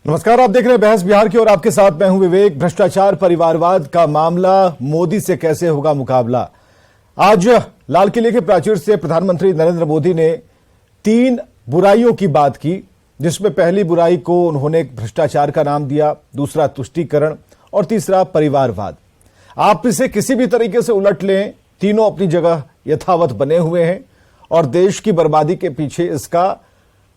नमस्कार, आप देख रहे हैं बहस बिहार की और आपके साथ मैं हूं विवेक। भ्रष्टाचार परिवारवाद का मामला, मोदी से कैसे होगा मुकाबला। आज लाल किले के प्राचीर से प्रधानमंत्री नरेंद्र मोदी ने 3 बुराइयों की बात की, जिसमें पहली बुराई को उन्होंने भ्रष्टाचार का नाम दिया, दूसरा तुष्टीकरण और तीसरा परिवारवाद। आप इसे किसी भी तरीके से उलट लें, तीनों अपनी जगह यथावत बने हुए हैं और देश की बर्बादी के पीछे इसका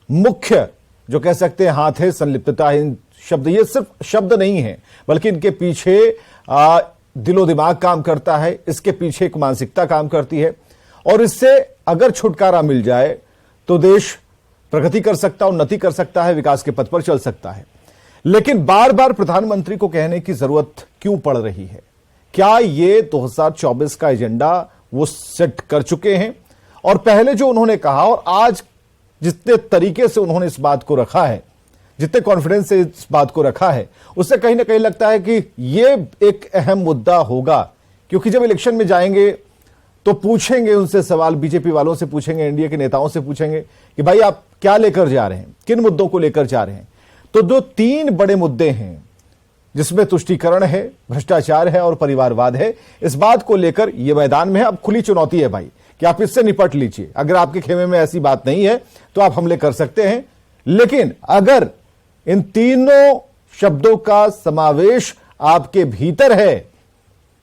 मुख्य जो कह सकते हैं हाथ है, संलिप्तता है। इन शब्द, ये सिर्फ शब्द नहीं है, बल्कि इनके पीछे दिलो दिमाग काम करता है, इसके पीछे एक मानसिकता काम करती है और इससे अगर छुटकारा मिल जाए तो देश प्रगति कर सकता है, उन्नति कर सकता है, विकास के पथ पर चल सकता है। लेकिन बार बार प्रधानमंत्री को कहने की जरूरत क्यों पड़ रही है? क्या ये 2024 का एजेंडा वो सेट कर चुके हैं? और पहले जो उन्होंने कहा और आज जितने तरीके से उन्होंने इस बात को रखा है, जितने कॉन्फिडेंस से इस बात को रखा है, उससे कहीं ना कहीं लगता है कि यह एक अहम मुद्दा होगा। क्योंकि जब इलेक्शन में जाएंगे तो पूछेंगे उनसे सवाल, बीजेपी वालों से पूछेंगे, एनडीए के नेताओं से पूछेंगे कि भाई आप क्या लेकर जा रहे हैं, किन मुद्दों को लेकर जा रहे हैं। तो जो 3 बड़े मुद्दे हैं, जिसमें तुष्टीकरण है, भ्रष्टाचार है और परिवारवाद है, इस बात को लेकर यह मैदान में है। अब खुली चुनौती है भाई कि आप इससे निपट लीजिए। अगर आपके खेमे में ऐसी बात नहीं है तो आप हमले कर सकते हैं, लेकिन अगर इन तीनों शब्दों का समावेश आपके भीतर है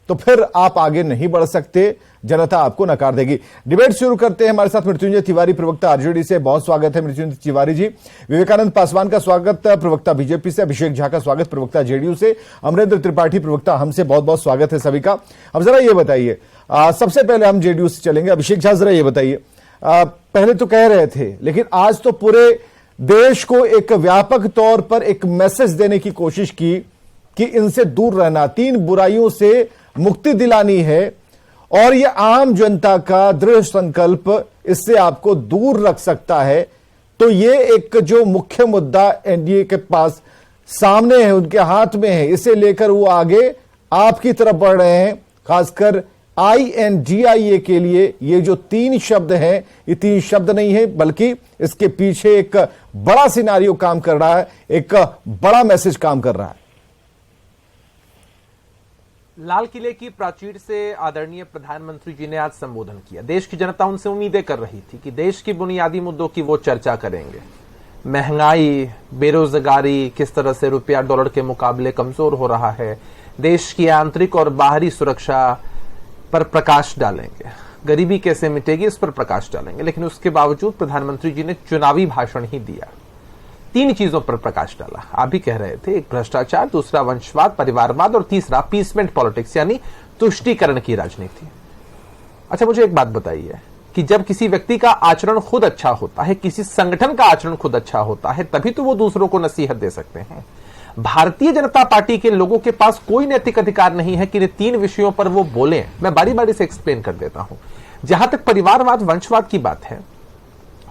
तो फिर आप आगे नहीं बढ़ सकते, जनता आपको नकार देगी। डिबेट शुरू करते हैं। हमारे साथ मृत्युंजय तिवारी, प्रवक्ता आरजेडी से, बहुत स्वागत है मृत्युंजय तिवारी जी। विवेकानंद पासवान का स्वागत, प्रवक्ता बीजेपी से। अभिषेक झा का स्वागत, प्रवक्ता जेडीयू से। अमरेंद्र त्रिपाठी, प्रवक्ता हमसे। बहुत बहुत स्वागत है सभी का। अब जरा ये बताइए, सबसे पहले हम जेडीयू से चलेंगे। अभिषेक झा, जरा ये बताइए, पहले तो कह रहे थे, लेकिन आज तो पूरे देश को एक व्यापक तौर पर एक मैसेज देने की कोशिश की कि इनसे दूर रहना, 3 बुराइयों से मुक्ति दिलानी है और यह आम जनता का दृढ़ संकल्प इससे आपको दूर रख सकता है। तो यह एक जो मुख्य मुद्दा एनडीए के पास सामने है, उनके हाथ में है, इसे लेकर वो आगे आपकी तरफ बढ़ रहे हैं। खासकर INDIA के लिए ये जो 3 शब्द हैं, ये 3 शब्द नहीं है, बल्कि इसके पीछे एक बड़ा सिनारियो काम कर रहा है, एक बड़ा मैसेज काम कर रहा है। लाल किले की प्राचीर से आदरणीय प्रधानमंत्री जी ने आज संबोधन किया। देश की जनता उनसे उम्मीदें कर रही थी कि देश की बुनियादी मुद्दों की वो चर्चा करेंगे। महंगाई, बेरोजगारी, किस तरह से रुपया डॉलर के मुकाबले कमजोर हो रहा है, देश की आंतरिक और बाहरी सुरक्षा पर प्रकाश डालेंगे, गरीबी कैसे मिटेगी इस पर प्रकाश डालेंगे। लेकिन उसके बावजूद प्रधानमंत्री जी ने चुनावी भाषण ही दिया, 3 चीजों पर प्रकाश डाला। आप भी कह रहे थे, एक भ्रष्टाचार, दूसरा वंशवाद, परिवारवाद और तीसरा पीसमेंट पॉलिटिक्स, यानी तुष्टीकरण की राजनीति। अच्छा, मुझे एक बात बताइए कि जब किसी व्यक्ति का आचरण खुद अच्छा होता है, किसी संगठन का आचरण खुद अच्छा होता है, तभी तो वो दूसरों को नसीहत दे सकते हैं। भारतीय जनता पार्टी के लोगों के पास कोई नैतिक अधिकार नहीं है कि इन 3 विषयों पर वो बोलें। मैं बारी बारी से एक्सप्लेन कर देता हूं। जहां तक परिवारवाद, वंशवाद की बात है,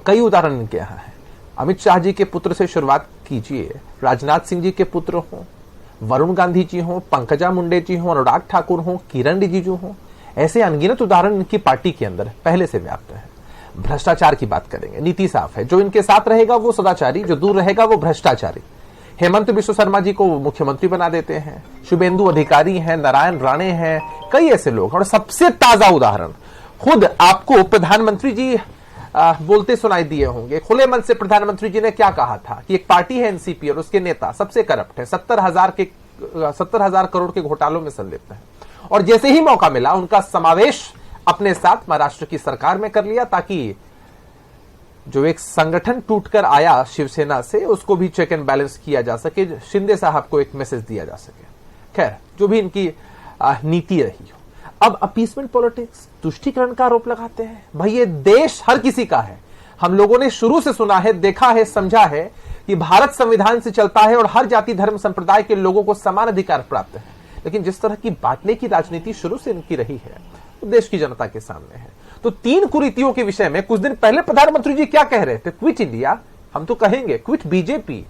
कई उदाहरण इनके यहां है। अमित शाह जी के पुत्र से शुरुआत कीजिए, राजनाथ सिंह जी के पुत्र हों, वरुण गांधी जी हों, पंकजा मुंडे जी हों, अनुराग ठाकुर हों, किरण रिजिजू हों, ऐसे अनगिनत उदाहरण इनकी पार्टी के अंदर पहले से व्याप्त है। भ्रष्टाचार की बात करेंगे, नीति साफ है, जो इनके साथ रहेगा वो सदाचारी, जो दूर रहेगा वो भ्रष्टाचारी। हेमंत बिश्व शर्मा जी को मुख्यमंत्री बना देते हैं, शुभेंदु अधिकारी हैं, नारायण राणे हैं, कई ऐसे लोग। और सबसे ताजा उदाहरण खुद आपको प्रधानमंत्री जी बोलते सुनाई दिए होंगे। खुले मन से प्रधानमंत्री जी ने क्या कहा था कि एक पार्टी है एनसीपी और उसके नेता सबसे करप्ट है, 70,000 करोड़ के घोटालों में संलिप्त है। और जैसे ही मौका मिला उनका समावेश अपने साथ महाराष्ट्र की सरकार में कर लिया, ताकि जो एक संगठन टूटकर आया शिवसेना से, उसको भी चेक एंड बैलेंस किया जा सके, शिंदे साहब को एक मैसेज दिया जा सके। खैर, जो भी इनकी नीति रही हो। अब अपीसमेंट पॉलिटिक्स, तुष्टीकरण का आरोप लगाते हैं। भाई, ये देश हर किसी का है। हम लोगों ने शुरू से सुना है, देखा है, समझा है कि भारत संविधान से चलता है और हर जाति धर्म संप्रदाय के लोगों को समान अधिकार प्राप्त है। लेकिन जिस तरह की बांटने की राजनीति शुरू से इनकी रही है, वो देश की जनता के सामने है। तो 3 कुरीतियों के विषय में कुछ दिन पहले प्रधानमंत्री जी क्या कह रहे थे? क्विट इंडिया, हम तो कहेंगे क्विट बीजेपी।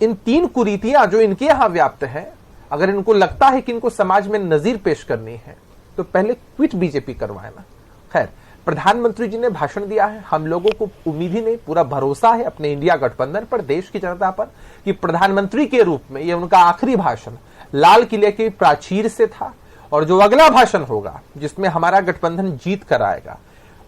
इन 3 कुरीतियां जो इनके यहां व्याप्त है, अगर इनको लगता है कि इनको समाज में नजीर पेश करनी है तो पहले क्विट बीजेपी करवाए ना। खैर, प्रधानमंत्री जी ने भाषण दिया है, हम लोगों को उम्मीद ही नहीं, पूरा भरोसा है अपने इंडिया गठबंधन पर, देश की जनता पर, कि प्रधानमंत्री के रूप में ये उनका आखिरी भाषण लाल किले के प्राचीर से था, और जो अगला भाषण होगा जिसमें हमारा गठबंधन जीत कर आएगा,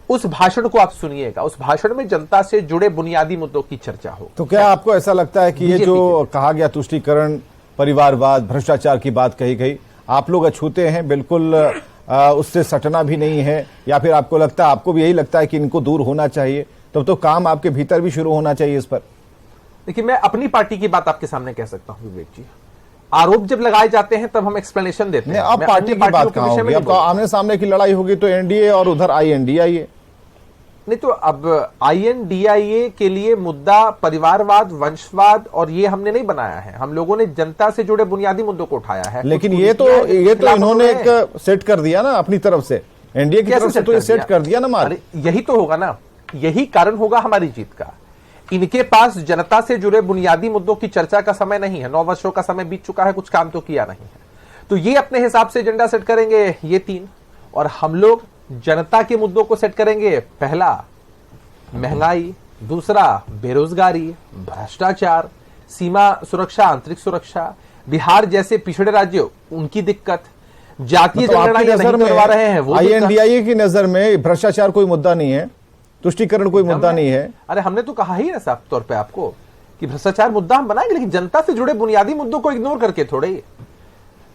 उस भाषण को आप सुनिएगा। उस भाषण में जनता से जुड़े बुनियादी मुद्दों की चर्चा हो। तो क्या आपको ऐसा लगता है कि ये जो कहा गया तुष्टीकरण, परिवारवाद, भ्रष्टाचार की बात कही गई, आप लोग अछूते हैं, बिल्कुल उससे सटना भी नहीं है, या फिर आपको लगता है, आपको भी यही लगता है कि इनको दूर होना चाहिए, तब तो काम आपके भीतर भी शुरू होना चाहिए इस पर? देखिए, मैं अपनी पार्टी की बात आपके सामने कह सकता हूं विवेक जी। आरोप जब लगाए जाते हैं तब हम एक्सप्लेनेशन देते हैं। अब पार्टी की बात कहां होगी? अब आमने सामने की लड़ाई होगी तो एनडीए और उधर आईएनडीआईए। नहीं तो अब आईएनडीआईए के लिए मुद्दा परिवारवाद, वंशवाद और ये हमने नहीं बनाया है, हम लोगों ने जनता से जुड़े बुनियादी मुद्दों को उठाया है। लेकिन ये तो इन्होंने एक सेट कर दिया ना अपनी तरफ से, एनडीए की तरफ से तो ये सेट कर दिया ना मार। यही तो होगा ना, यही कारण होगा हमारी जीत का। इनके पास जनता से जुड़े बुनियादी मुद्दों की चर्चा का समय नहीं है, 9 वर्षों का समय बीत चुका है, कुछ काम तो किया नहीं है। तो ये अपने हिसाब से एजेंडा सेट करेंगे, ये 3, और हम लोग जनता के मुद्दों को सेट करेंगे। पहला महंगाई, दूसरा बेरोजगारी, भ्रष्टाचार, सीमा सुरक्षा, आंतरिक सुरक्षा, बिहार जैसे पिछड़े राज्य उनकी दिक्कत, जातीय जनगणना नहीं करवा रहे हैं वो। आईएनडीआईए की नजर में भ्रष्टाचार कोई मुद्दा नहीं है, तुष्टीकरण कोई मुद्दा नहीं है। अरे हमने तो कहा ही ना साफ तौर पे आपको कि भ्रष्टाचार मुद्दा हम बनाएंगे, लेकिन जनता से जुड़े बुनियादी मुद्दों को इग्नोर करके थोड़े।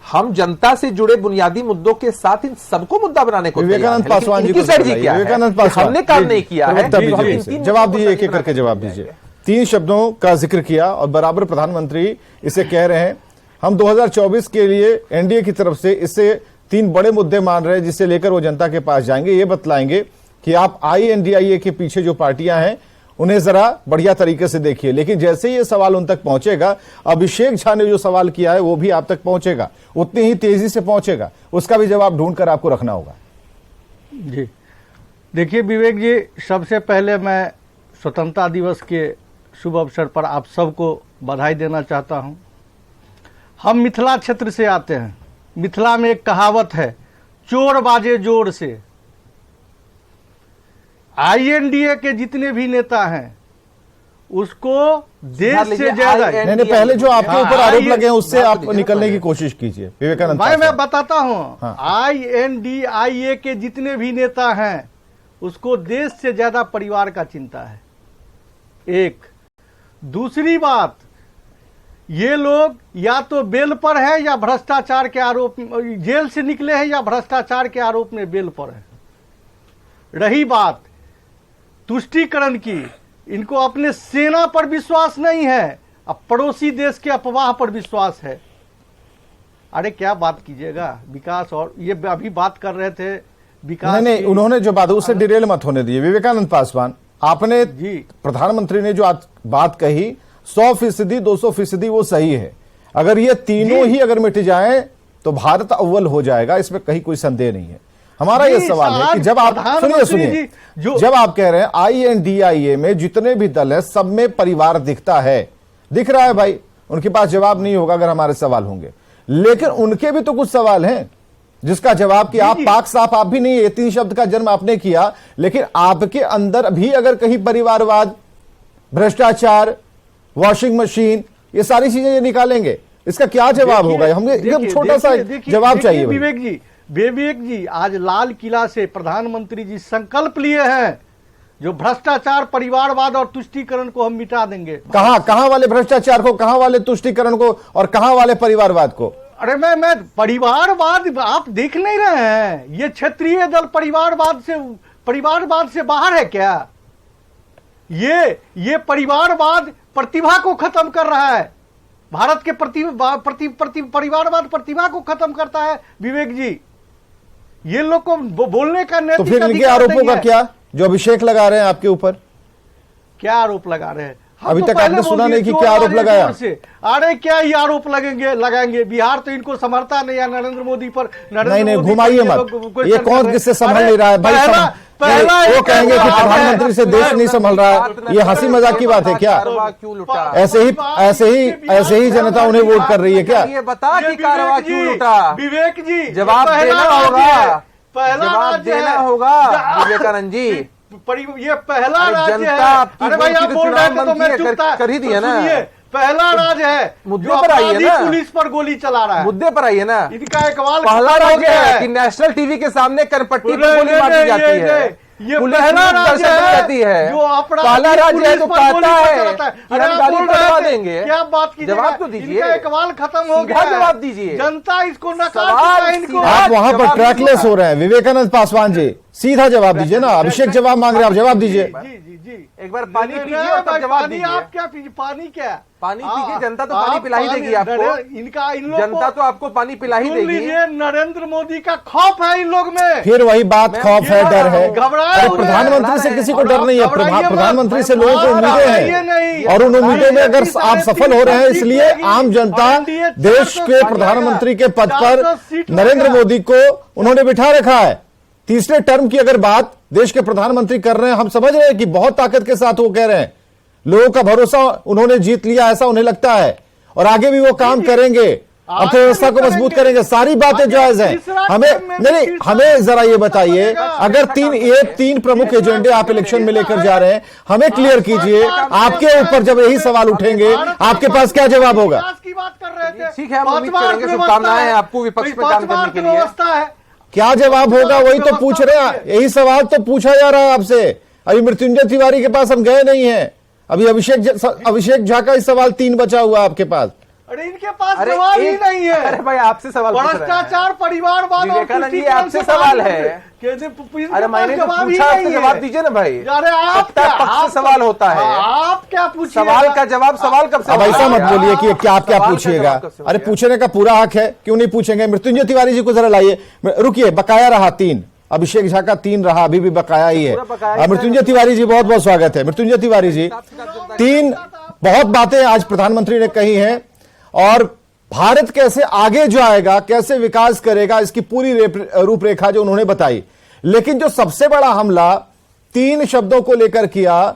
हम जनता से जुड़े बुनियादी मुद्दों के साथ इन सबको मुद्दा बनाने को विवेकानंद पासवान जी को विवेकानंद पासवान हमने काम नहीं किया है। जवाब दीजिए, एक एक करके जवाब दीजिए। 3 शब्दों का जिक्र किया और बराबर प्रधानमंत्री इसे कह रहे हैं, हम 2024 के लिए एनडीए की तरफ से इससे 3 बड़े मुद्दे मान रहे हैं जिससे लेकर वो जनता के पास जाएंगे। ये बतलाएंगे कि आप आईएनडीआईए के पीछे जो पार्टियां हैं उन्हें जरा बढ़िया तरीके से देखिए। लेकिन जैसे ही ये सवाल उन तक पहुंचेगा, अभिषेक झा ने जो सवाल किया है वो भी आप तक पहुंचेगा, उतनी ही तेजी से पहुंचेगा, उसका भी जवाब ढूंढकर आपको रखना होगा। जी देखिए विवेक जी, सबसे पहले मैं स्वतंत्रता दिवस के शुभ अवसर पर आप सबको बधाई देना चाहता हूं। हम मिथिला क्षेत्र से आते हैं। मिथिला में एक कहावत है, चोर बाजे जोर से। आईएनडीए के जितने भी नेता हैं उसको देश से ज्यादा, नहीं, पहले जो आपके ऊपर आरोप लगे हैं उससे आप निकलने की कोशिश कीजिए विवेकानंद। भाई मैं बताता हूं, आईएनडीआईए के जितने भी नेता हैं उसको देश से ज्यादा परिवार का चिंता है। एक दूसरी बात, ये लोग या तो बेल पर है या भ्रष्टाचार के आरोप, जेल से निकले हैं या भ्रष्टाचार के आरोप में बेल पर है। रही बात तुष्टीकरण की, इनको अपने सेना पर विश्वास नहीं है, अब पड़ोसी देश के अफवाह पर विश्वास है। अरे क्या बात कीजिएगा, विकास, और ये अभी बात कर रहे थे विकास। नहीं, उन्होंने जो बात उसे डिरेल मत होने दिए। विवेकानंद पासवान, आपने जी प्रधानमंत्री ने जो आज बात कही 100%, 200% वो सही है। अगर ये तीनों ही अगर मिट जाएं तो भारत अव्वल हो जाएगा, इसमें कहीं कोई संदेह नहीं है। हमारा ये सवाल है कि जब आप सुनिए, जब आप कह रहे हैं आईएनडीआईए में जितने भी दल है सब में परिवार दिखता है, दिख रहा है भाई, उनके पास जवाब नहीं होगा अगर हमारे सवाल होंगे, लेकिन उनके भी तो कुछ सवाल हैं जिसका जवाब कि आप पाक साफ आप भी नहीं, ये 3 शब्द का जन्म आपने किया, लेकिन आपके अंदर भी अगर कहीं परिवारवाद, भ्रष्टाचार, वॉशिंग मशीन, ये सारी चीजें ये निकालेंगे, इसका क्या जवाब होगा? हमें एकदम छोटा सा जवाब चाहिए। विवेक जी, आज लाल किला से प्रधानमंत्री जी संकल्प लिए हैं, जो भ्रष्टाचार, परिवारवाद और तुष्टीकरण को हम मिटा देंगे। कहां वाले भ्रष्टाचार को, कहां वाले तुष्टीकरण को और कहां वाले परिवारवाद को? अरे मैं परिवारवाद आप देख नहीं रहे हैं? ये क्षेत्रीय दल परिवारवाद से बाहर है क्या? ये परिवारवाद प्रतिभा को खत्म कर रहा है। भारत के परिवारवाद प्रतिभा को खत्म करता है। विवेक जी, ये लोग को बोलने का नैतिक, तो फिर इनके आरोपों का क्या, जो अभिषेक लगा रहे हैं आपके ऊपर? क्या आरोप लगा रहे हैं? अभी तक आपने सुना नहीं कि क्या आरोप लगाया? अरे क्या ही आरोप लगाएंगे? बिहार तो इनको संभलता नहीं है नरेंद्र मोदी पर। नहीं, घुमाइए मत। ये कौन किससे संभल नहीं रहा है भाई? वो कहेंगे कि प्रधानमंत्री से देश नहीं संभल रहा है, ये हंसी मजाक की बात है क्या? ऐसे ही जनता उन्हें वोट कर रही है क्या? ये बता कि कारवा क्यों लूटा? विवेक जी जवाब देना होगा। पहला जवाब राज्य देना है होगा विवेकानंद जी। ये पहला राज्य जनता है। आपकी अरे भाई, वोट आप की तो बोल रहे थे चुनाव तो मैं मंत्री चुप था। कर ही दिया तो ना। सुनिए, पहला राज्य है मुद्दे जो पर आइए अपराधी ना। पुलिस पर गोली चला रहा है। मुद्दे पर आइए ना। इनका इकबाल पहला खत्म हो राज्य गया है कि नेशनल टीवी के सामने कनपट्टी पर नहीं, गोली नहीं, मारी नहीं, जाती है। ये पुलिस पहला में राज्य दर्शक है रहती है। जो अपराधी पहला राज्य है जो पुलिस पर गोली कहता है चलाता है। कि अरे हम आप गाड़ी बोल पकड़वा रहे थे, देंगे। क्या बात कीजिएगा? जवाब तो दीजिए। इनका इकबाल खत्म हो सीधा गया है। जवाब दीजिए। जनता इसको नकार सवाल चुका है इनको। सीधा- आप वहां पर जवाब ट्रैकलेस दीजिए। हो रहे हैं विवेकानंद पासवान जी, सीधा जवाब दीजिए ना। अभिषेक जवाब मांग रहे हैं, आप जवाब दीजिए। जी जी जी, एक बार पानी नहीं, पीजिए नहीं, और तब भाई, जवाब पानी दीजिए। आप क्या पीजिए? पानी क्या? पानी हाँ, पीजिए, जनता तो पानी आप पिला ही देगी आपको। इनका इन लोग जनता तो आपको पानी पिला ही सुन देगी। लीजिए, नरेंद्र मोदी का खौफ है इन लोग में। फिर वही बात, मैं खौफ है, डर है। घबराए अरे हुए प्रधानमंत्री से हैं। किसी को डर नहीं है। घबराइए मत। प्रधानमंत्री से लोगों को उम्मीदें घबराइए हैं, नहीं। और उन उम्मीदों में अगर साढ़े आप तीन सफल हो रहे हैं, सीट इसलिए लगेगी। आम जनता और NDA देश 400 के सीट प्रधानमंत्री के लगेगा। पद पर 400 सीट नरेंद्र लगेगा। मोदी को उन्होंने बिठा रखा है। तीसरे टर्म की अगर बात देश के प्रधानमंत्री कर रहे हैं, हम समझ रहे हैं कि बहुत ताकत के साथ वो कह रहे हैं। लोगों का भरोसा उन्होंने जीत लिया, ऐसा उन्हें लगता है, और आगे भी वो काम करेंगे, अर्थव्यवस्था को मजबूत करेंगे। सारी बातें जायज हैं। हमें जरा ये बताइए, अगर तीन प्रमुख एजेंडे आप इलेक्शन में लेकर जा रहे हैं, हमें क्लियर कीजिए। आपके ऊपर जब यही सवाल उठेंगे, आपके पास क्या जवाब होगा? की बात कर रहे थे। ठीक है, हम उम्मीद करेंगे, शुभकामनाएं हैं आपको विपक्ष में काम करने के लिए। व्यवस्था है। क्या जवाब होगा, वही तो पूछ रहे हैं। यही सवाल तो पूछा जा रहा है आपसे। अभी मृत्युंजय तिवारी के पास हम गए नहीं हैं। अभी अभिषेक झा का ही सवाल 3 बचा हुआ है आपके पास। अरे इनके पास जवाब ही नहीं है। अरे भाई, आपसे सवाल पूछ रहे हैं। भ्रष्टाचार, परिवारवाद और विवेकानंद जी, आपसे सवाल है। अरे मैंने तो पूछा, आपसे जवाब दीजिए ना भाई। अरे आप सत्ता पक्ष से सवाल होता है। आप क्या पूछिए? सवाल का जवाब सवाल कब से? अब ऐसा मत बोलिए कि क्या आप क्या सवाल का पूछिएगा। जवाब कब से हो अरे गया? पूछने का पूरा हक है, क्यों नहीं पूछेंगे? मृत्युंजय तिवारी जी को जरा लाइए। रुकिए, बकाया रहा 3, अभिषेक झा का 3 रहा, अभी भी बकाया ही है। मृत्युंजय तिवारी जी, बहुत बहुत स्वागत है। मृत्युंजय तिवारी जी, 3 बहुत बातें आज प्रधानमंत्री ने कही हैं, और भारत कैसे आगे जाएगा, कैसे विकास करेगा, इसकी पूरी रूपरेखा जो उन्होंने बताई। लेकिन जो सबसे बड़ा हमला 3 शब्दों को लेकर किया,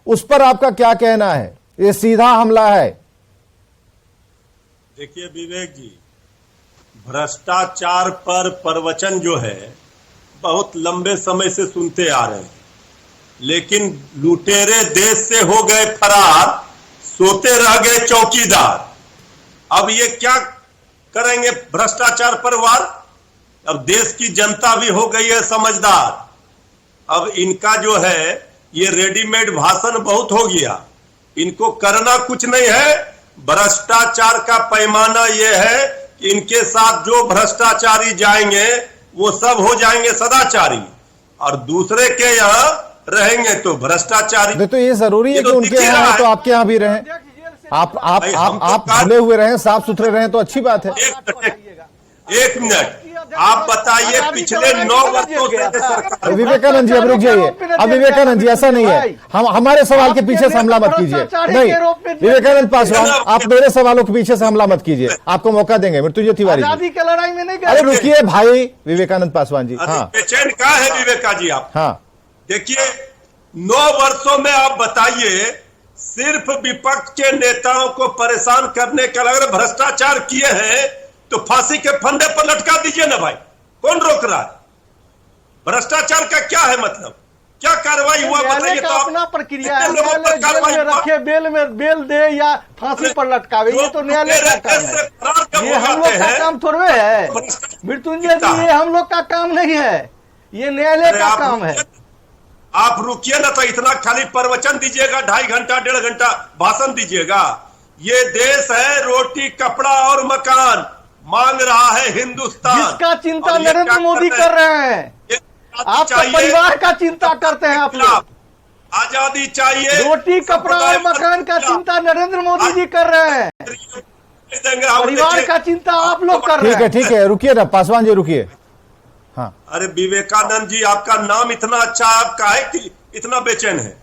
उस पर आपका क्या कहना है? ये सीधा हमला है। देखिए विवेक जी, भ्रष्टाचार पर प्रवचन जो है बहुत लंबे समय से सुनते आ रहे हैं, लेकिन लुटेरे देश से हो गए फरार, सोते रह गए चौकीदार। अब ये क्या करेंगे भ्रष्टाचार पर वार? अब देश की जनता भी हो गई है समझदार। अब इनका जो है ये रेडीमेड भाषण बहुत हो गया, इनको करना कुछ नहीं है। भ्रष्टाचार का पैमाना ये है कि इनके साथ जो भ्रष्टाचारी जाएंगे वो सब हो जाएंगे सदाचारी, और दूसरे के यहाँ रहेंगे तो भ्रष्टाचारी। तो ये जरूरी है कि उनके यहाँ है तो आपके यहाँ भी रहें। आप भले हुए रहें, साफ सुथरे रहें तो अच्छी बात है। एक मिनट, आप बताइए पिछले 9 वर्षों से सरकार। विवेकानंद जी, अब रुक जाइए। अब विवेकानंद जी, ऐसा नहीं है, हम हमारे सवाल के पीछे से हमला मत कीजिए। नहीं, विवेकानंद पासवान, आप मेरे सवालों के पीछे से हमला मत कीजिए, आपको मौका देंगे। मृत्युंजय तिवारी आजादी की लड़ाई में नहीं गए। अरे रुकिए भाई, विवेकानंद पासवान जी। हाँ बेचैन कहाँ है विवेका जी आप? हाँ, देखिए 9 वर्षों में आप बताइए, सिर्फ विपक्ष के नेताओं को परेशान करने का अगर भ्रष्टाचार किए हैं तो फांसी के फंदे पर लटका दीजिए ना भाई, कौन रोक रहा है? भ्रष्टाचार का क्या है मतलब, क्या कार्रवाई हुआ बताइए तो। अपना प्रक्रिया है, न्यायालय जेल में रखे, बेल दे या फांसी पर लटकावे, ये तो न्यायालय का काम है। ये हम लोग का काम थोड़े है मृत्युंजय जी, ये हम लोग का काम नहीं है, ये न्यायालय का काम है। आप रुकिए ना, तो इतना खाली प्रवचन दीजिएगा, 2.5 घंटा 1.5 घंटा भाषण दीजिएगा। ये देश है रोटी कपड़ा और मकान मांग रहा है हिंदुस्तान, जिसका चिंता नरेंद्र मोदी कर रहे हैं। आप परिवार का चिंता करते हैं आप लोग। आजादी चाहिए, रोटी कपड़ा और मकान का चिंता नरेंद्र मोदी जी कर रहे हैं, परिवार का चिंता आप लोग कर रहे हैं। ठीक है, रुकिए ना पासवान जी, रुकिए। हाँ, अरे विवेकानंद जी, आपका नाम इतना अच्छा, आपका है कि इतना बेचैन है?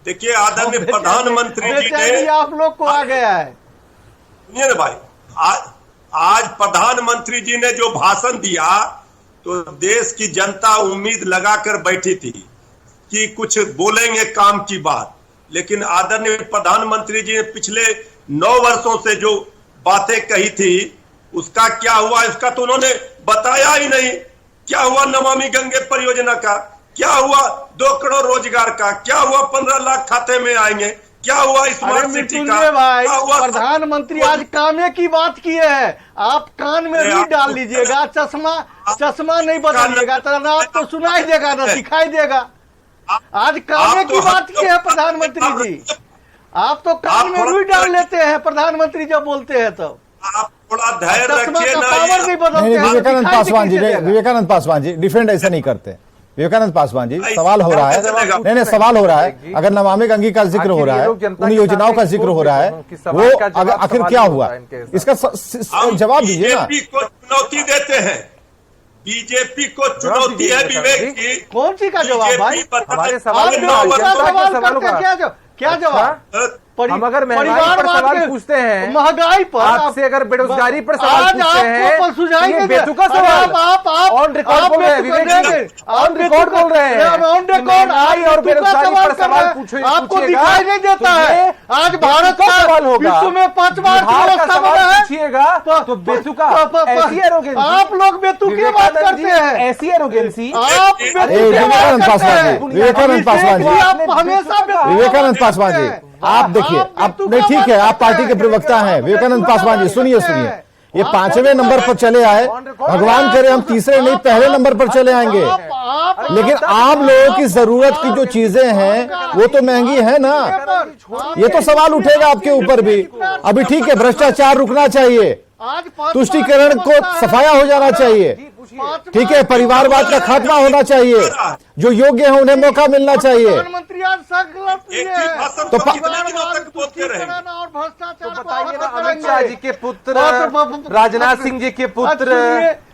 देखिए आदरणीय प्रधानमंत्री जी ने, आप लोग को आ गया है। सुनिए ना भाई, आज प्रधानमंत्री जी ने जो भाषण दिया तो देश की जनता उम्मीद लगाकर बैठी थी कि कुछ बोलेंगे काम की बात, लेकिन आदरणीय प्रधानमंत्री जी ने पिछले 9 वर्षों से जो बातें कही थी उसका क्या हुआ, इसका तो उन्होंने बताया ही नहीं। क्या हुआ नमामि गंगे परियोजना का, क्या हुआ 2 करोड़ रोजगार का, क्या हुआ 15 लाख खाते में आएंगे, क्या हुआ स्मार्ट सिटी का, भाई क्या हुआ प्रधानमंत्री आज कामे की बात किए हैं। आप कान में रुई डाल लीजिएगा, चश्मा नहीं बदलिएगा तो ना आपको सुनाई देगा ना दिखाई देगा। आज कामे की बात की है प्रधानमंत्री जी। आप तो कान में रुई डाल लेते हैं प्रधानमंत्री जब बोलते हैं तो। आप थोड़ा धैर्य चश्मा रखिए का ना। पावर नहीं बदलते नहीं, हैं, विवेकानंद दिखाई पासवान जी, कैसे देगा? विवेकानंद पासवान जी डिफेंड ऐसा नहीं करते। विवेकानंद पासवान जी, सवाल हो रहा है, नहीं नहीं सवाल हो रहा है, अगर नमामि गंगे का जिक्र हो रहा है, उन योजनाओं का जिक्र हो रहा है, वो अगर आखिर क्या हुआ, इसका जवाब दीजिए ना। बीजेपी को चुनौती देते हैं, बीजेपी को चुनौती है विवेक की। कौन सी का जवाब भाई? हमारे सवाल आप में लोग जनता के सवाल सवालों करके का क्या जवाब? हम अगर महंगाई पर सवाल पूछते हैं, महंगाई पर आपसे अगर बेरोजगारी पर सवाल आज पूछते हैं, आपको सुझाई ये नहीं बेतुका दे- सवाल आप ऑन रिकॉर्ड बोल रहे हैं विवेक जी, ऑन रिकॉर्ड बोल रहे हैं ऑन कि रिकॉर्ड महंगाई और बेरोजगारी पर सवाल आपको पूछिएगा दिखाई नहीं देता तो है। ये आज भारत बेतुका का सवाल होगा। विश्व में 5 बार बिहार का अवस्था बना सवाल है। पूछिएगा तो बेतुका ऐसी एरोगेंसी, आप लोग बेतुकी बात विवेकानंद जी, करते हैं। ऐसी एरोगेंसी आप विवेकानंद पासवान जी, विवेकानंद पासवान जी, आप हमेशा विवेकानंद पासवान जी, आप देखिए, आप नहीं ठीक है, आप पार्टी के प्रवक्ता हैं। विवेकानंद पासवान जी सुनिए, ये 5वें नंबर पर चले आए, भगवान करे हम तीसरे नहीं पहले नंबर पर चले आएंगे, लेकिन आम लोगों की जरूरत की जो चीजें हैं वो तो महंगी है ना। ये तो सवाल उठेगा आपके ऊपर भी। अभी ठीक है, भ्रष्टाचार रुकना चाहिए, तुष्टीकरण को सफाया हो जाना चाहिए, ठीक है, परिवारवाद का खात्मा होना चाहिए, जो योग्य है उन्हें मौका मिलना चाहिए। प्रधानमंत्री आज तो कितने दिनों तक बोलते रहेंगे? बताइए ना, अमित शाह जी के पुत्र, राजनाथ सिंह जी के पुत्र,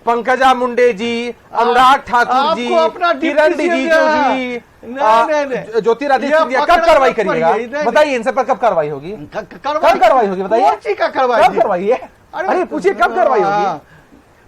पंकजा मुंडे जी, अनुराग ठाकुर जी, किरण रिजिजू जी, ज्योतिरादित्य सिंधिया, कब कार्रवाई करिएगा? बताइए इनसे पर कब कार्रवाई होगी? कब कार्रवाई होगी बताइए? कब कार्रवाई है? अरे पूछिए कब कार्रवाई होगी?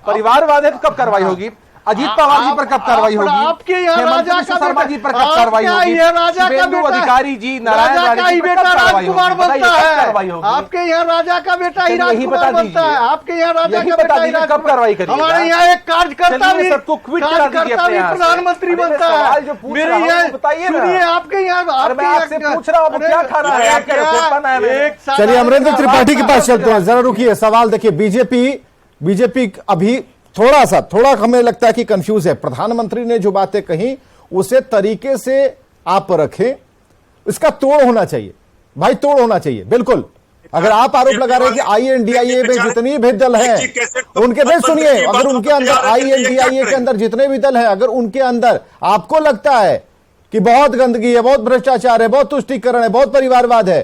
परिवारवाद है तो कब कार्रवाई होगी? अजीत पवार जी पर कब कार्रवाई होगी? आपके यहाँ हेमंत राजा बिश्व का शर्मा बेटा- जी पर कब कार्रवाई आपके होगी? यहाँ राजा का शुभेंदु बेटा- अधिकारी जी, नारायण राजा राणे का ही जी पर बेटा कब कार्रवाई राजकुमार होगी? बताइए, बनता कब है। कार्रवाई होगी? आपके यहाँ राजा का बेटा ही चलिए, यही राजकुमार बता बनता है। दीजिए। आपके यहाँ राजा यही का बता बेटा ही दीजिए, कब राजकुमार- कार्रवाई करिएगा? हमारे यहाँ एक कार्यकर्ता चलिए, भी सबको क्विट करा दीजिए कार्यकर्ता अपने भी यहाँ से। प्रधानमंत्री अरे मैं बनता सवाल है। जो पूछ मेरे रहा हूँ, यहाँ बताइए ना। सुनिए, आपके यहाँ अरे मैं आपसे पूछ रहा हूँ, वो क्या खाना है? आपका रिपोर्ट बना है मैंने। चलिए अमरेंद्र त्रिपाठी के पास चलते हैं, जरा रुकिए। सवाल देखिए, बीजेपी अभी थोड़ा हमें लगता है कि कंफ्यूज है। प्रधानमंत्री ने जो बातें कही उसे तरीके से आप रखें, इसका तोड़ होना चाहिए भाई, तोड़ होना चाहिए बिल्कुल। अगर आप आरोप लगा रहे हैं कि आईएनडीआईए में जितने भी दल हैं उनके नहीं, सुनिए, अगर उनके अंदर आईएनडीआईए के अंदर जितने भी दल हैं, अगर उनके अंदर आपको लगता है कि बहुत गंदगी है, बहुत भ्रष्टाचार है, बहुत तुष्टीकरण है, बहुत परिवारवाद है,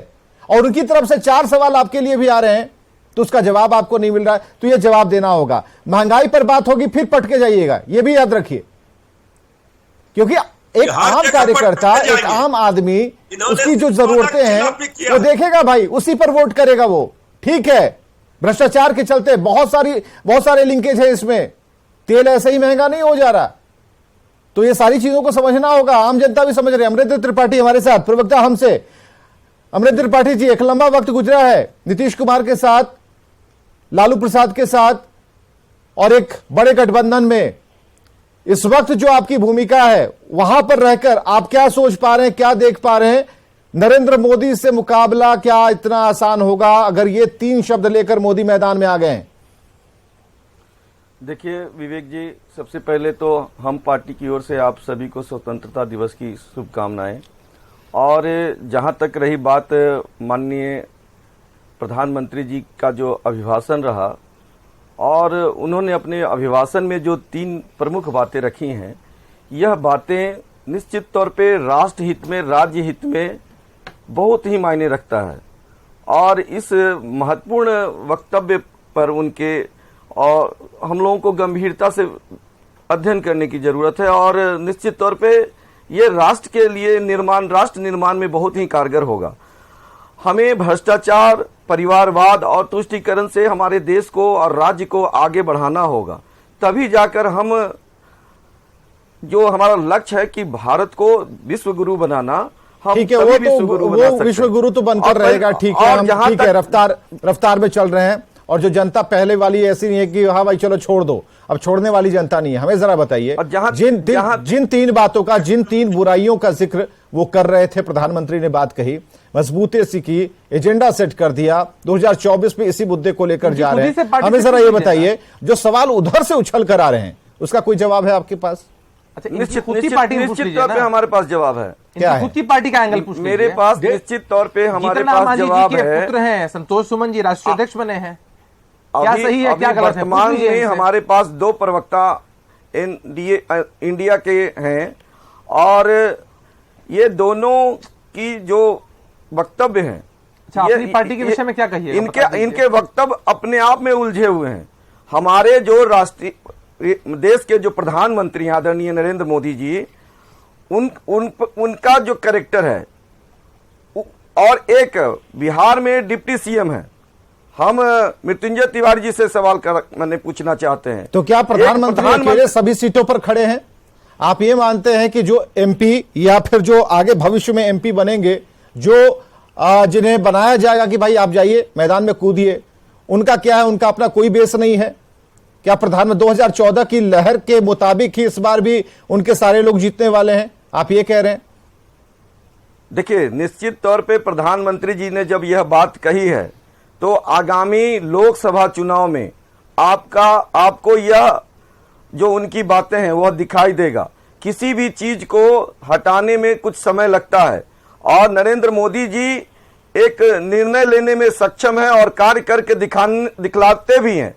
और उनकी तरफ से 4 सवाल आपके लिए भी आ रहे हैं, तो उसका जवाब आपको नहीं मिल रहा है, तो यह जवाब देना होगा। महंगाई पर बात होगी फिर पटके जाइएगा, यह भी याद रखिए, क्योंकि एक आम कार्यकर्ता, एक आम आदमी, उसकी जो जरूरतें हैं वो देखेगा भाई, उसी पर वोट करेगा वो। ठीक है, भ्रष्टाचार के चलते बहुत सारे लिंकेज है इसमें, तेल ऐसे ही महंगा नहीं हो जा रहा, तो ये सारी चीजों को समझना होगा। आम जनता भी समझ रही है। अमरेंद्र त्रिपाठी हमारे साथ, प्रवक्ता हमसे। अमरेंद्र त्रिपाठी जी, एक लंबा वक्त गुजरा है नीतीश कुमार के साथ, लालू प्रसाद के साथ और एक बड़े गठबंधन में। इस वक्त जो आपकी भूमिका है, वहां पर रहकर आप क्या सोच पा रहे हैं, क्या देख पा रहे हैं? नरेंद्र मोदी से मुकाबला क्या इतना आसान होगा अगर ये 3 शब्द लेकर मोदी मैदान में आ गए हैं? देखिए विवेक जी, सबसे पहले तो हम पार्टी की ओर से आप सभी को स्वतंत्रता दिवस की शुभकामनाएं। और जहां तक रही बात माननीय प्रधानमंत्री जी का जो अभिभाषण रहा, और उन्होंने अपने अभिभाषण में जो 3 प्रमुख बातें रखी हैं, यह बातें निश्चित तौर पे राष्ट्र हित में, राज्य हित में बहुत ही मायने रखता है। और इस महत्वपूर्ण वक्तव्य पर उनके और हम लोगों को गंभीरता से अध्ययन करने की जरूरत है, और निश्चित तौर पे ये राष्ट्र के लिए राष्ट्र निर्माण में बहुत ही कारगर होगा। हमें भ्रष्टाचार, परिवारवाद और तुष्टीकरण से हमारे देश को और राज्य को आगे बढ़ाना होगा, तभी जाकर हम जो हमारा लक्ष्य है कि भारत को विश्व गुरु बनाना, हम ठीक है, विश्व गुरु बना सकते हैं। विश्व गुरु तो बनकर रहेगा। ठीक है, हम ठीक है रफ्तार में चल रहे हैं और जो जनता पहले वाली ऐसी नहीं है कि हाँ भाई चलो छोड़ दो, अब छोड़ने वाली जनता नहीं है। हमें जरा बताइए, और जहां जिन तीन बातों का, जिन तीन बुराइयों का जिक्र वो कर रहे थे, प्रधानमंत्री ने बात कही, मजबूती से की, एजेंडा सेट कर दिया, 2024 में इसी मुद्दे को लेकर जा रहे हैं। हमें जरा ये बताइए, जो सवाल उधर से उछल कर आ रहे हैं उसका कोई जवाब है आपके पास? अच्छा, निश्चित खुद की पार्टी में पूछ निश्चित लीजिए तौर पे ना। क्या हमारे पास जवाब है? क्या है? खुद की पार्टी का एंगल पूछ लीजिए। मेरे पास निश्चित तौर पे हमारे जीतन राम पास मांझी जवाब जी के है। पुत्र हैं संतोष सुमन जी, राष्ट्रीय अध्यक्ष बने हैं। क्या सही है, क्या गलत है? वर्तमान पूछ लीजिए में इनसे। हमारे पास 2 प्रवक्ता इंडिया के हैं, और ये दोनों की जो वक्तव्य हैं, अच्छा, अपनी पार्टी के विषय में क्या कहिए? इनके वक्तव्य अपने आप में उलझे हुए हैं। हमारे जो राष्ट्रीय देश के जो प्रधानमंत्री आदरणीय नरेंद्र मोदी जी, उनका जो कैरेक्टर है, और एक बिहार में डिप्टी सीएम है। हम मृत्युंजय तिवारी जी से सवाल मैंने पूछना चाहते हैं, तो क्या प्रधानमंत्री अकेले सभी सीटों पर खड़े हैं? आप ये मानते हैं कि जो एमपी या फिर जो आगे भविष्य में एमपी बनेंगे, जो जिन्हें बनाया जाएगा कि भाई आप जाइए मैदान में कूदिए, उनका क्या है? उनका अपना कोई बेस नहीं है क्या? प्रधानमंत्री 2014 की लहर के मुताबिक ही इस बार भी उनके सारे लोग जीतने वाले हैं, आप ये कह रहे हैं? देखिए, निश्चित तौर पे प्रधानमंत्री जी ने जब यह बात कही है, तो आगामी लोकसभा चुनाव में आपको यह जो उनकी बातें हैं वह दिखाई देगा। किसी भी चीज को हटाने में कुछ समय लगता है, और नरेंद्र मोदी जी एक निर्णय लेने में सक्षम है और कार्य करके दिखलाते भी हैं।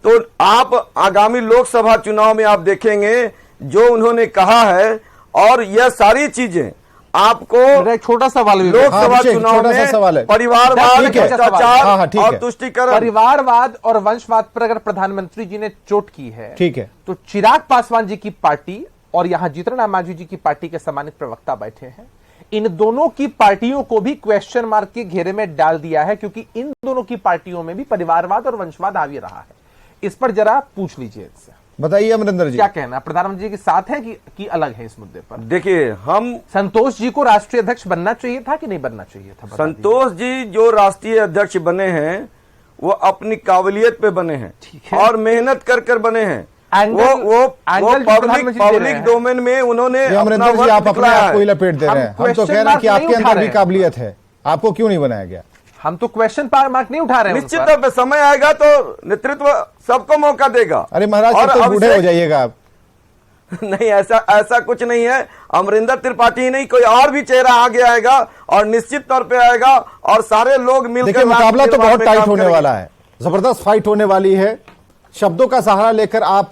तो आप आगामी लोकसभा चुनाव में आप देखेंगे जो उन्होंने कहा है, और यह सारी चीजें आपको एक छोटा सवाल भी लोकसभा चुनाव में परिवारवाद, भ्रष्टाचार और तुष्टीकरण, परिवारवाद और वंशवाद पर अगर प्रधानमंत्री जी ने चोट की है, ठीक है, तो चिराग पासवान जी की पार्टी और यहां जीतन राम मांझी जी की पार्टी के सम्मानित प्रवक्ता बैठे हैं, इन दोनों की पार्टियों को भी क्वेश्चन मार्क के घेरे में डाल दिया है, क्योंकि इन दोनों की पार्टियों में भी परिवारवाद और वंशवाद हावी रहा है। इस पर जरा पूछ लीजिए इनसे, बताइए अमरिंदर जी, क्या कहना? प्रधानमंत्री जी के साथ है कि अलग है इस मुद्दे पर? देखिए, हम संतोष जी को राष्ट्रीय अध्यक्ष बनना चाहिए था कि नहीं बनना चाहिए था? संतोष जी जो राष्ट्रीय अध्यक्ष बने हैं वो अपनी काबिलियत पे बने हैं और मेहनत कर बने हैं। वो पब्लिक डोमेन में उन्होंने अमरिंदर जी आप अपने आप को ही लपेट दे रहे हैं। हम तो कह रहे हैं कि आपके अंदर भी काबिलियत है, आपको क्यों नहीं बनाया गया? हम तो क्वेश्चन मार्क नहीं उठा रहे हैं। निश्चित तौर पर समय आएगा तो नेतृत्व सबको मौका देगा। अरे महाराज, तो बूढ़े हो जाइएगा आप। नहीं, ऐसा कुछ नहीं है। अमरिंदर त्रिपाठी ही नहीं, कोई और भी चेहरा आगे आएगा और निश्चित तौर पे आएगा, और सारे लोग मिलकर मुकाबला तो बहुत टाइट होने वाला है, जबरदस्त फाइट होने वाली है। शब्दों का सहारा लेकर आप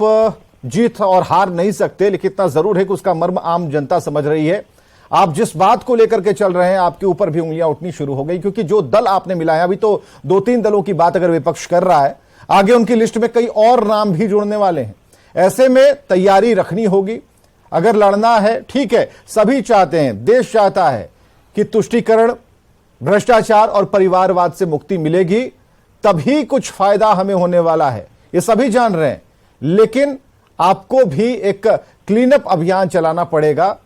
जीत और हार नहीं सकते, लेकिन इतना जरूर है कि उसका मर्म आम जनता समझ रही है। आप जिस बात को लेकर के चल रहे हैं, आपके ऊपर भी उंगलियां उठनी शुरू हो गई, क्योंकि जो दल आपने मिलाया, अभी तो 2-3 दलों की बात अगर विपक्ष कर रहा है, आगे उनकी लिस्ट में कई और नाम भी जुड़ने वाले हैं। ऐसे में तैयारी रखनी होगी। अगर लड़ना है, ठीक है, सभी चाहते हैं, देश चाहता है कि तुष्टीकरण, भ्रष्टाचार और परिवारवाद से मुक्ति मिलेगी, तभी कुछ फायदा हमें होने वाला है, ये सभी जान रहे हैं। लेकिन आपको भी एक क्लीनअप अभियान चलाना पड़ेगा,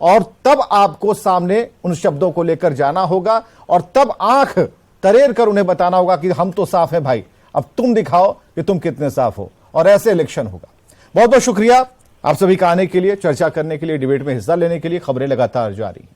और तब आपको सामने उन शब्दों को लेकर जाना होगा, और तब आंख तरेर कर उन्हें बताना होगा कि हम तो साफ है भाई, अब तुम दिखाओ कि तुम कितने साफ हो, और ऐसे इलेक्शन होगा। बहुत बहुत शुक्रिया आप सभी का आने के लिए, चर्चा करने के लिए, डिबेट में हिस्सा लेने के लिए। खबरें लगातार जारी हैं।